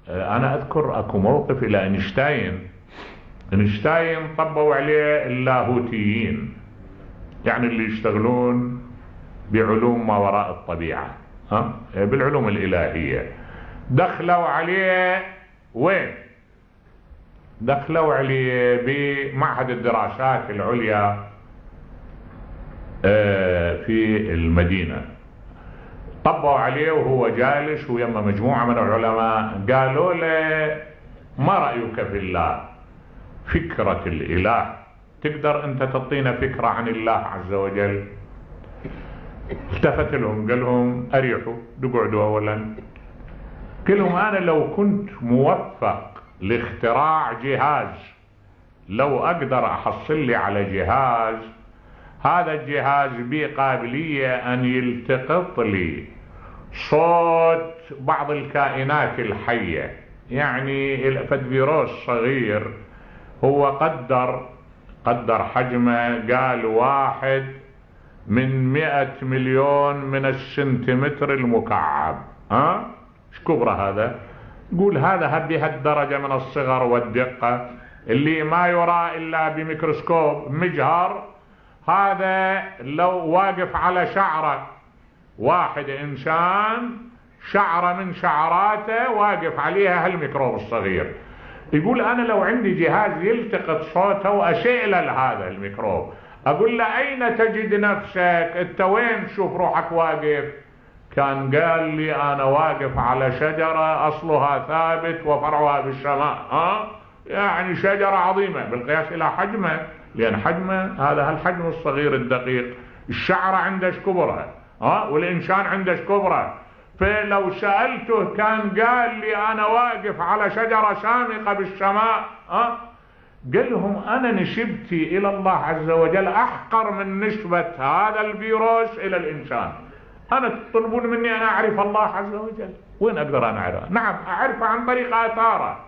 أنا أذكر أكو موقف إلى أينشتاين طبوا عليه اللاهوتيين، يعني اللي يشتغلون بعلوم ما وراء الطبيعة، بالعلوم الإلهية. دخلوا عليه وين؟ دخلوا عليه بمعهد الدراسات العليا في المدينة. طبوا عليه وهو جالس ويما مجموعة من العلماء، قالوا له: ما رأيك في الله؟ فكرة الإله، تقدر أنت تعطينا فكرة عن الله عز وجل؟ التفت لهم قال لهم: أريحوا، اقعدوا أولا. قال لهم: أنا لو كنت موفق لاختراع جهاز، لو أقدر أحصل لي على جهاز، هذا الجهاز به قابلية أن يلتقط لي صوت بعض الكائنات الحية، يعني الفيروس صغير هو قدر حجمه، قال 1/100 مليون من السنتيمتر المكعب. ايش كبره هذا؟ يقول هذا بهالدرجة من الصغر والدقة اللي ما يرى إلا بميكروسكوب مجهر. هذا لو واقف على شعرة واحد إنسان، شعرة من شعراته واقف عليها هالميكروب الصغير، يقول أنا لو عندي جهاز يلتقط صوته وأسئله لهذا الميكروب، أقول له: أين تجد نفسك؟ أنت وين تشوف روحك واقف؟ كان قال لي: أنا واقف على شجرة أصلها ثابت وفرعها بالسماء. يعني شجرة عظيمة بالقياس إلى حجمه، لأن حجمه هذا الحجم الصغير الدقيق. الشعرة عندش كبرى، والإنسان عندش كبرى. فلو سألته كان قال لي: أنا واقف على شجرة سامقة بالسماء. قال لهم: أنا نسبتي إلى الله عز وجل أحقر من نسبة هذا الفيروس إلى الإنسان. أنا تطلبون مني أنا أعرف الله عز وجل؟ وين أقدر أنا أعرفه؟ نعم أعرفه عن طريق آثاره.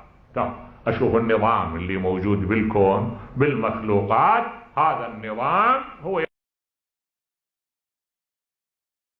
أشوف النظام اللي موجود بالكون بالمخلوقات، هذا النظام هو